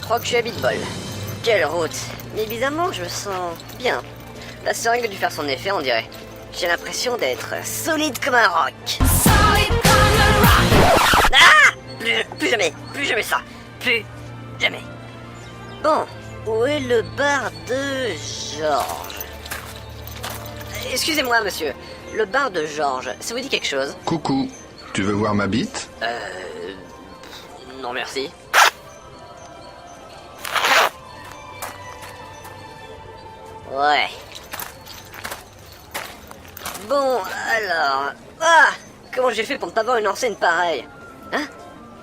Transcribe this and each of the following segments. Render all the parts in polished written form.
crois que je suis à Bitbol. Quelle route. Mais évidemment, je me sens bien. La seringue a dû faire son effet, on dirait. J'ai l'impression d'être solide comme un roc. Ah! Plus jamais ça. Plus jamais. Bon, où est le bar de Georges? Excusez-moi, monsieur. Le bar de Georges, ça vous dit quelque chose? Coucou, tu veux voir ma bite? Non, merci. Ouais. Bon, alors... Ah! Comment j'ai fait pour ne pas voir une enseigne pareille? Hein?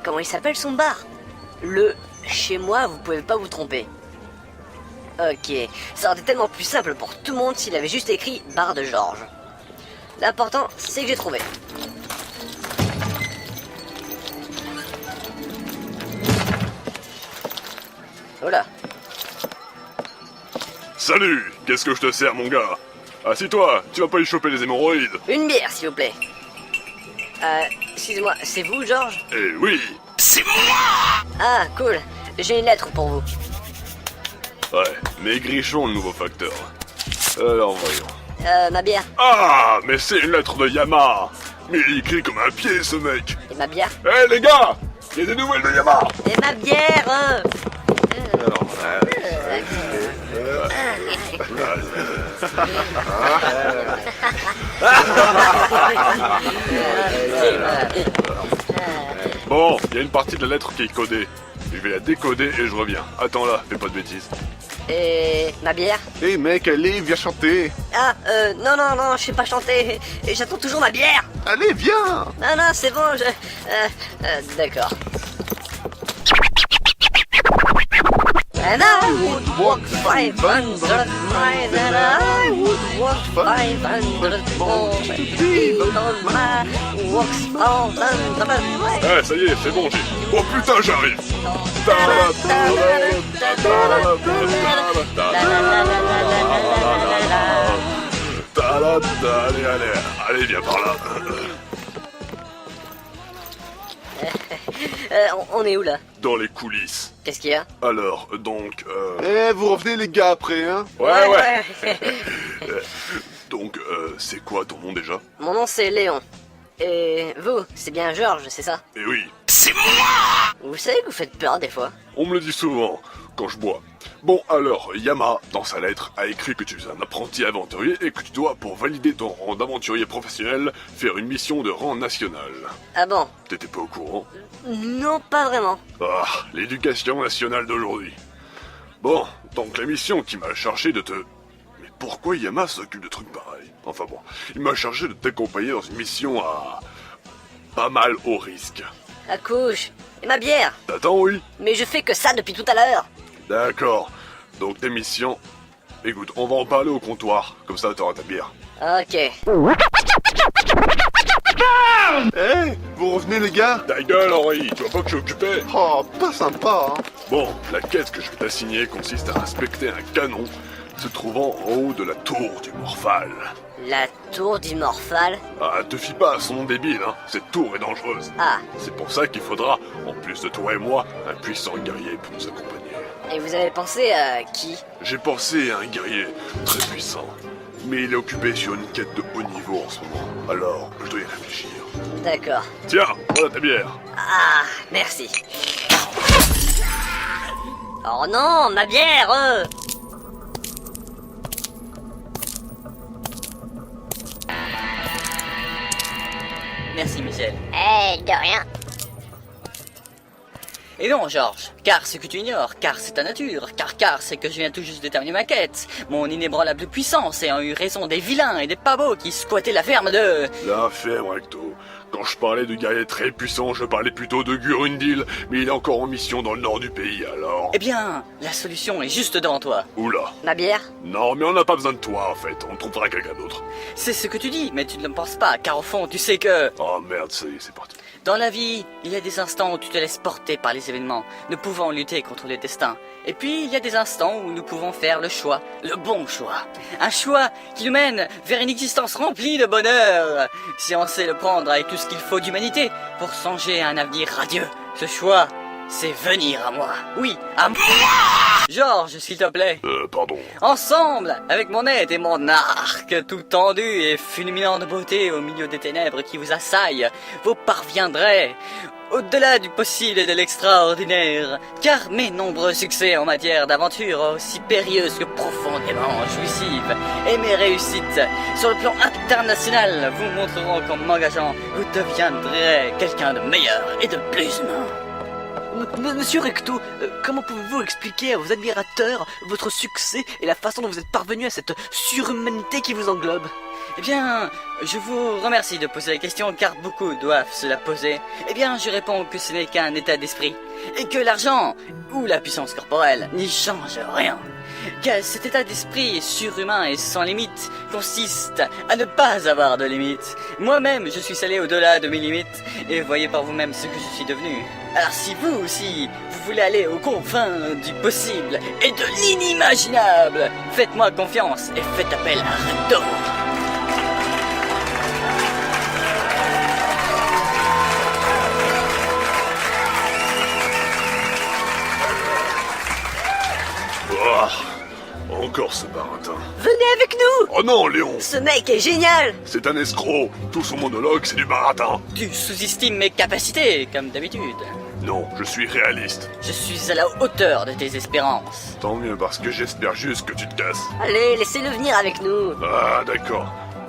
Comment il s'appelle son bar? Le chez moi, vous pouvez pas vous tromper. Ok, ça aurait été tellement plus simple pour tout le monde s'il avait juste écrit bar de Georges. L'important, c'est que j'ai trouvé. Voilà. Salut, qu'est-ce que je te sers, mon gars? Assis-toi, tu vas pas y choper les hémorroïdes. Une bière, s'il vous plaît. Excusez-moi, c'est vous, Georges? Eh oui, c'est moi. Ah, cool. J'ai une lettre pour vous. Ouais, maigrichon, le nouveau facteur. Alors, voyons. Ma bière. Ah, mais c'est une lettre de Yama. Mais il écrit comme un pied, ce mec. Et ma bière? Eh, les gars, il y a des nouvelles de Yama. Et ma bière Alors, bon, il y a une partie de la lettre qui est codée. Je vais la décoder et je reviens. Attends là, fais pas de bêtises. Et ma bière? Hé mec, allez, viens chanter. Ah, non, je sais pas chanter. Et j'attends toujours ma bière. Allez, viens. Non, c'est bon, d'accord. And I would walk 500 miles, and I would walk 500 more, even on my walks 400 miles. Eh, ça y est, c'est bon, j'ai... Oh putain, j'arrive. Allez, viens par là. On est où là? Dans les coulisses. Qu'est-ce qu'il y a? Alors, donc, Eh, vous revenez les gars après, hein? Ouais. Donc, c'est quoi ton nom déjà? Mon nom c'est Léon. Et vous, c'est bien Georges, c'est ça? Eh oui, Vous savez que vous faites peur des fois? on me le dit souvent, quand je bois. Bon, alors, Yama, dans sa lettre, a écrit que tu es un apprenti aventurier et que tu dois, pour valider ton rang d'aventurier professionnel, faire une mission de rang national. Ah bon? T'étais pas au courant? Non, pas vraiment. Ah, l'éducation nationale d'aujourd'hui. Bon, donc la mission qui m'a chargé de te... Mais pourquoi Yama s'occupe de trucs pareils? Enfin bon, il m'a chargé de t'accompagner dans une mission à... pas mal haut risque. Accouche. Et ma bière? T'attends, oui? Mais je fais que ça depuis tout à l'heure. D'accord. Donc tes missions... Écoute, on va en parler au comptoir, comme ça t'auras ta bière. Ok. Eh, vous revenez les gars? Ta gueule, Henri, tu vois pas que je suis occupé? Oh, pas sympa, hein? Bon, la quête que je vais t'assigner consiste à inspecter un canon se trouvant en haut de la tour du Morphal. La tour du Morphal? Ah, te fie pas à son nom débile, hein, cette tour est dangereuse. Ah, C'est pour ça qu'il faudra, en plus de toi et moi, un puissant guerrier pour nous accompagner. et vous avez pensé à qui? J'ai pensé à un guerrier très puissant, mais il est occupé sur une quête de haut niveau en ce moment, alors je dois y réfléchir. D'accord. Tiens, voilà ta bière. Ah, merci. Oh non, ma bière Merci, Michel. Eh, de rien. Et non, Georges, car ce que tu ignores, car c'est ta nature, car c'est que je viens tout juste de terminer ma quête. Mon inébranlable puissance ayant eu raison des vilains et des pas beaux qui squattaient la ferme de... La ferme, Recto. Quand je parlais de guerrier très puissant, je parlais plutôt de Gurundil, mais il est encore en mission dans le nord du pays, alors... Eh bien, la solution est juste devant toi. Oula. Ma bière? Non, mais on n'a pas besoin de toi, en fait. On trouvera quelqu'un d'autre. C'est ce que tu dis, mais tu ne le penses pas, car au fond, tu sais que... Oh merde, ça y est, c'est parti. Dans la vie, il y a des instants où tu te laisses porter par les événements, ne pouvant lutter contre le destin. Et puis, il y a des instants où nous pouvons faire le choix, le bon choix. Un choix qui nous mène vers une existence remplie de bonheur. Si on sait le prendre avec tout ce qu'il faut d'humanité pour songer à un avenir radieux, ce choix, c'est venir à moi. Oui, à moi. Georges, s'il te plaît. Pardon. Ensemble, avec mon aide et mon arc, tout tendu et fulminant de beauté au milieu des ténèbres qui vous assaillent, vous parviendrez au-delà du possible et de l'extraordinaire, car mes nombreux succès en matière d'aventure, aussi périlleuse que profondément jouissive, et mes réussites sur le plan international vous montreront qu'en m'engageant, vous deviendrez quelqu'un de meilleur et de plus humain. Monsieur Recto, comment pouvez-vous expliquer à vos admirateurs votre succès et la façon dont vous êtes parvenu à cette surhumanité qui vous englobe? Eh bien, je vous remercie de poser la question car beaucoup doivent se la poser. Eh bien, je réponds que ce n'est qu'un état d'esprit et que l'argent ou la puissance corporelle n'y change rien. Car cet état d'esprit surhumain et sans limite consiste à ne pas avoir de limites. Moi-même, je suis allé au-delà de mes limites et voyez par vous-même ce que je suis devenu. Alors si vous aussi, vous voulez aller aux confins du possible et de l'inimaginable, faites-moi confiance et faites appel à Recto. Encore ce baratin. Venez avec nous! Oh non, Léon! Ce mec est génial! C'est un escroc. Tout son monologue, c'est du baratin. Tu sous-estimes mes capacités, comme d'habitude. Non, je suis réaliste. Je suis à la hauteur de tes espérances. Tant mieux, parce que j'espère juste que tu te casses. Allez, laissez-le venir avec nous. Ah, d'accord.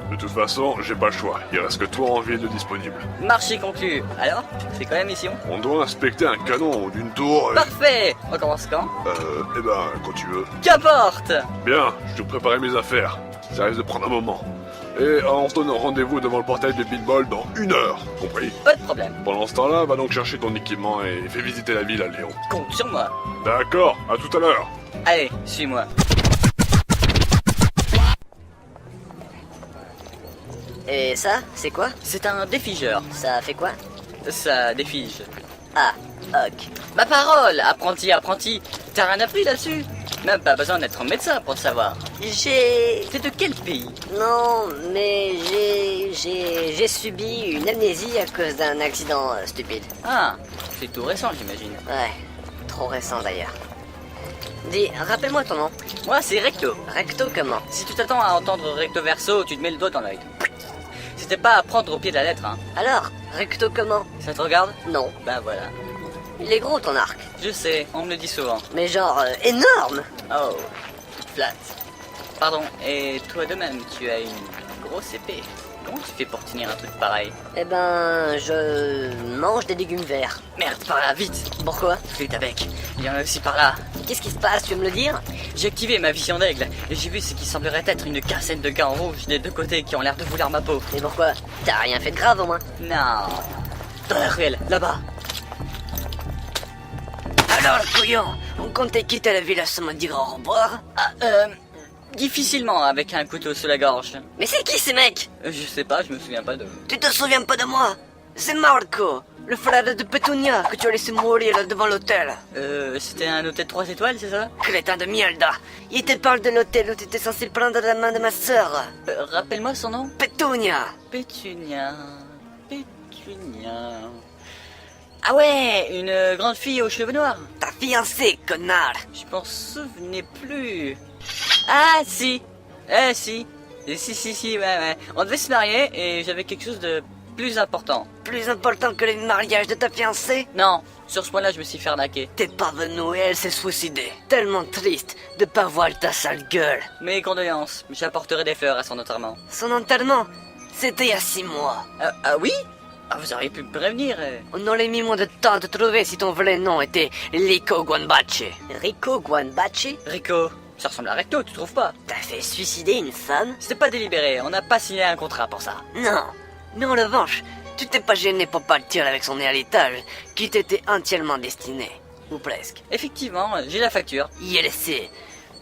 De toute façon, j'ai pas le choix. Il reste que toi en ville de disponible. Marché conclu. Alors, c'est quoi la mission? On doit inspecter un canon d'une tour. Parfait! On commence quand? Eh ben, quand tu veux. Qu'importe! Bien, je dois préparer mes affaires. Ça risque de prendre un moment. Et on se donne rendez-vous devant le portail de Bilbol dans 1 heure, compris? Pas de problème. Pendant ce temps-là, va donc chercher ton équipement et fais visiter la ville à Léon. Compte sur moi. D'accord, à tout à l'heure. Allez, suis-moi. Et ça, c'est quoi? C'est un défigeur. Ça fait quoi? Ça défige. Ah, ok. Ma parole, apprenti, t'as rien appris là-dessus? Même pas besoin d'être médecin pour le savoir. J'ai... C'est de quel pays? Non, mais j'ai subi une amnésie à cause d'un accident stupide. Ah, c'est tout récent, j'imagine. Ouais, trop récent d'ailleurs. Dis, rappelle-moi ton nom. Moi, c'est Recto. Recto comment? Si tu t'attends à entendre Recto Verso, tu te mets le doigt dans l'œil. C'était pas à prendre au pied de la lettre, hein. Alors, Recto comment? Ça te regarde? Non. Ben voilà. Il est gros ton arc. Je sais, on me le dit souvent. Mais genre, énorme! Oh, flat. Pardon, et toi de même, tu as une grosse épée. Comment tu fais pour tenir un truc pareil? Eh ben, je mange des légumes verts. Merde, par là, vite! Pourquoi? Flûte avec. Il y en a aussi par là. Qu'est-ce qui se passe, tu veux me le dire? J'ai activé ma vision d'aigle et j'ai vu ce qui semblerait être une quinzaine de gars en rouge des deux côtés qui ont l'air de vouloir ma peau. Et pourquoi? T'as rien fait de grave au moins? Non. Dans la ruelle, là-bas. Alors, couillon, on comptait quitter la ville à ce maudit au revoir? Difficilement avec un couteau sous la gorge. Mais c'est qui ces mecs? Je sais pas, je me souviens pas de... Tu te souviens pas de moi? C'est Marco, le frère de Petunia que tu as laissé mourir là devant l'hôtel. C'était un hôtel 3 étoiles, c'est ça? Crétin de mierda. Il te parle de l'hôtel où tu étais censé prendre la main de ma sœur. Rappelle-moi son nom? Petunia. Pétunia. Ah ouais, une grande fille aux cheveux noirs. Ta fiancée, connard. Je m'en souvenais plus. Ah si. Si, ouais. On devait se marier et j'avais quelque chose de plus important. Plus important que le mariage de ta fiancée? Non, sur ce point-là, je me suis fait arnaquer. T'es pas venu et elle s'est suicidée. Tellement triste de pas voir ta sale gueule. Mes condoléances, j'apporterai des fleurs à son enterrement. Son enterrement, c'était il y a 6 mois. Ah oui? Ah, vous auriez pu me prévenir. On aurait mis moins de temps à te trouver si ton vrai nom était Rico Guanbache. Rico Guanbache? Rico, ça ressemble à Recto, tu trouves pas? T'as fait suicider une femme? C'était pas délibéré, on n'a pas signé un contrat pour ça. Non, mais en revanche, tu t'es pas gêné pour partir avec son héritage qui t'était entièrement destiné. Ou presque. Effectivement, j'ai la facture. Y est laissé.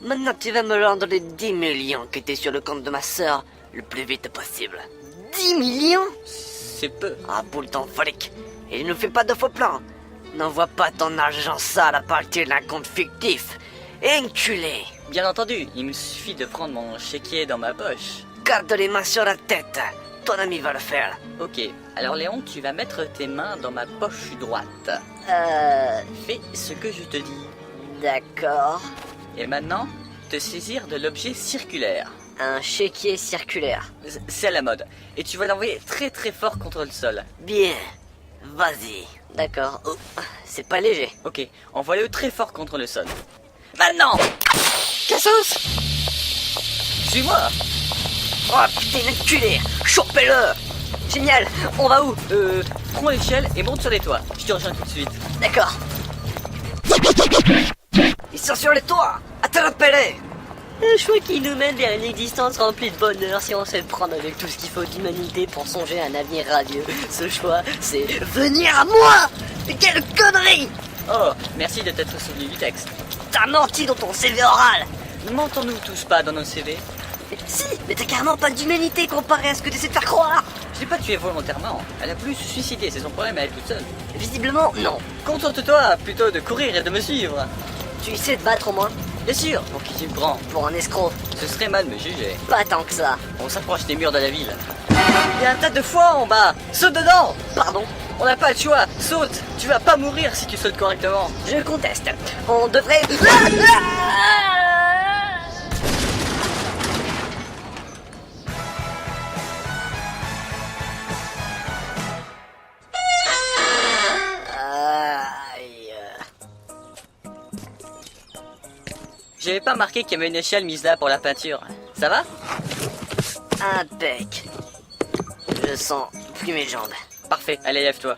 Maintenant tu vas me rendre les 10 millions qui étaient sur le compte de ma sœur le plus vite possible. 10 millions? C'est peu. Ah, boule ton fric. Et ne fais pas de faux plans. N'envoie pas ton argent sale à partir d'un compte fictif. Enculé. Bien entendu, il me suffit de prendre mon chéquier dans ma poche. Garde les mains sur la tête. ton ami va le faire. Ok, alors Léon, tu vas mettre tes mains dans ma poche droite. Fais ce que je te dis. D'accord. Et maintenant, te saisir de l'objet circulaire. Un chéquier circulaire. C'est à la mode. Et tu vas l'envoyer très très fort contre le sol. Bien. Vas-y. D'accord. Oh, c'est pas léger. Ok, envoie-le très fort contre le sol. Maintenant! Cassos! Suis-moi! Oh putain, enculé! Chopez-le! Génial! On va où? Prends l'échelle et monte sur les toits. Je te rejoins tout de suite. D'accord. Ils sont sur les toits! Attrapez-les! Un choix qui nous mène vers une existence remplie de bonheur si on sait le prendre avec tout ce qu'il faut d'humanité pour songer à un avenir radieux. Ce choix, c'est venir à moi! Mais quelle connerie! Oh, merci de t'être souvenu du texte. T'as menti dans ton CV oral! Ne mentons-nous tous pas dans nos CV? Si, mais t'as carrément pas d'humanité comparé à ce que t'essaies de faire croire! Je l'ai pas tué volontairement. Elle a voulu se suicider, c'est son problème, elle est toute seule. Visiblement, non. Contente-toi plutôt de courir et de me suivre. Tu sais te battre au moins? Bien sûr, pour qui tu me prends? Pour un escroc. Ce serait mal de me juger. Pas tant que ça. On s'approche des murs de la ville. Il y a un tas de foie en bas. Saute dedans. Pardon? On n'a pas le choix. Saute. Tu vas pas mourir si tu sautes correctement. Je conteste. On devrait... Aïe. J'avais pas remarqué qu'il y avait une échelle mise là pour la peinture. Ça va? Impec. Je sens plus mes jambes. Parfait, allez lève-toi.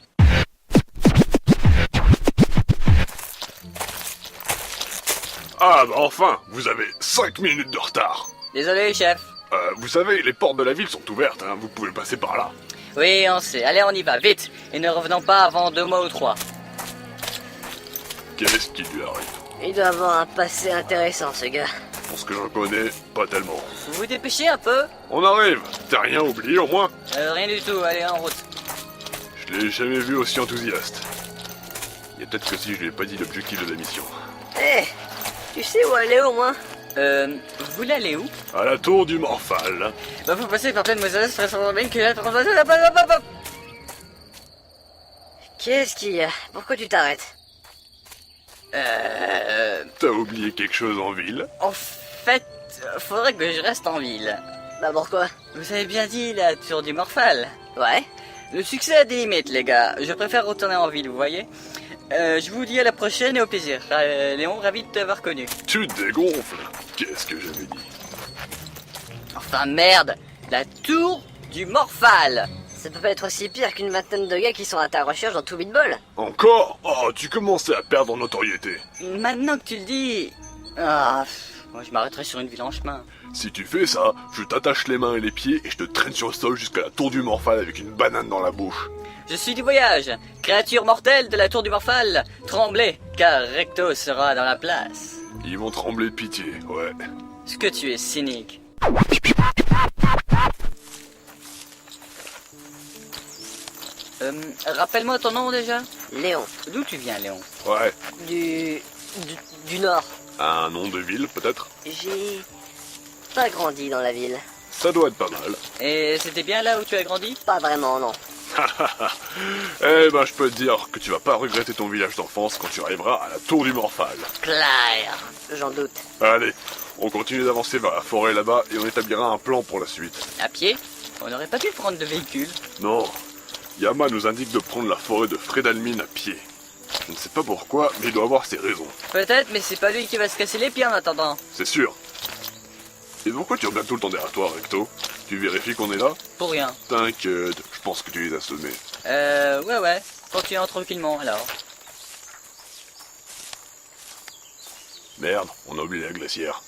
Ah bah enfin, vous avez 5 minutes de retard. Désolé chef. Vous savez, les portes de la ville sont ouvertes, hein, vous pouvez passer par là. Oui, on sait. Allez, on y va, vite. Et ne revenons pas avant 2 mois ou 3. Qu'est-ce qui lui arrive? Il doit avoir un passé intéressant, ce gars. Pour ce que j'en connais, pas tellement. Vous vous dépêchez un peu? On arrive. T'as rien oublié au moins? Rien du tout, allez en route. Je l'ai jamais vu aussi enthousiaste. Il y a peut-être que si je lui ai pas dit l'objectif de la mission. Eh, tu sais où aller au moins? Vous voulez aller où? À la tour du Morphal. Bah vous passez par plein de Moses, façon même que la Qu'est-ce qu'il y a? Pourquoi tu t'arrêtes? T'as oublié quelque chose en ville? En fait, faudrait que je reste en ville. Bah pourquoi? Vous avez bien dit la tour du Morphal. Ouais. Le succès a des limites, les gars. Je préfère retourner en ville, vous voyez. Je vous dis à la prochaine et au plaisir. Léon, ravi de t'avoir connu. Tu te dégonfles. Qu'est-ce que j'avais dit? Enfin merde, la tour du Morphal. Ça peut pas être aussi pire qu'une vingtaine de gars qui sont à ta recherche dans tout Beatball. Encore? Oh, tu commençais à perdre en notoriété. Maintenant que tu le dis... Ah, moi je m'arrêterai sur une ville en chemin. Si tu fais ça, je t'attache les mains et les pieds et je te traîne sur le sol jusqu'à la tour du Morphal avec une banane dans la bouche. Je suis du voyage, créature mortelle de la tour du Morphal. Tremblez, car Recto sera dans la place. Ils vont trembler de pitié, ouais. Ce que tu es cynique. Rappelle-moi ton nom déjà. Léon. D'où tu viens, Léon? Ouais. Du Nord. Un nom de ville, peut-être? J'ai pas grandi dans la ville. Ça doit être pas mal. Et c'était bien là où tu as grandi? Pas vraiment, non. Eh ben, je peux te dire que tu vas pas regretter ton village d'enfance quand tu arriveras à la tour du Morphal. Claire. J'en doute. Allez, on continue d'avancer vers la forêt là-bas et on établira un plan pour la suite. À pied? On n'aurait pas pu prendre de véhicule. Non, Yama nous indique de prendre la forêt de Fredalmine à pied. Je ne sais pas pourquoi, mais il doit avoir ses raisons. Peut-être, mais c'est pas lui qui va se casser les pieds en attendant. C'est sûr. Et pourquoi tu regardes tout le temps derrière toi, Recto? Tu vérifies qu'on est là? Pour rien. T'inquiète, je pense que tu les as semés. Ouais. Continuons tranquillement alors. Merde, on a oublié la glacière.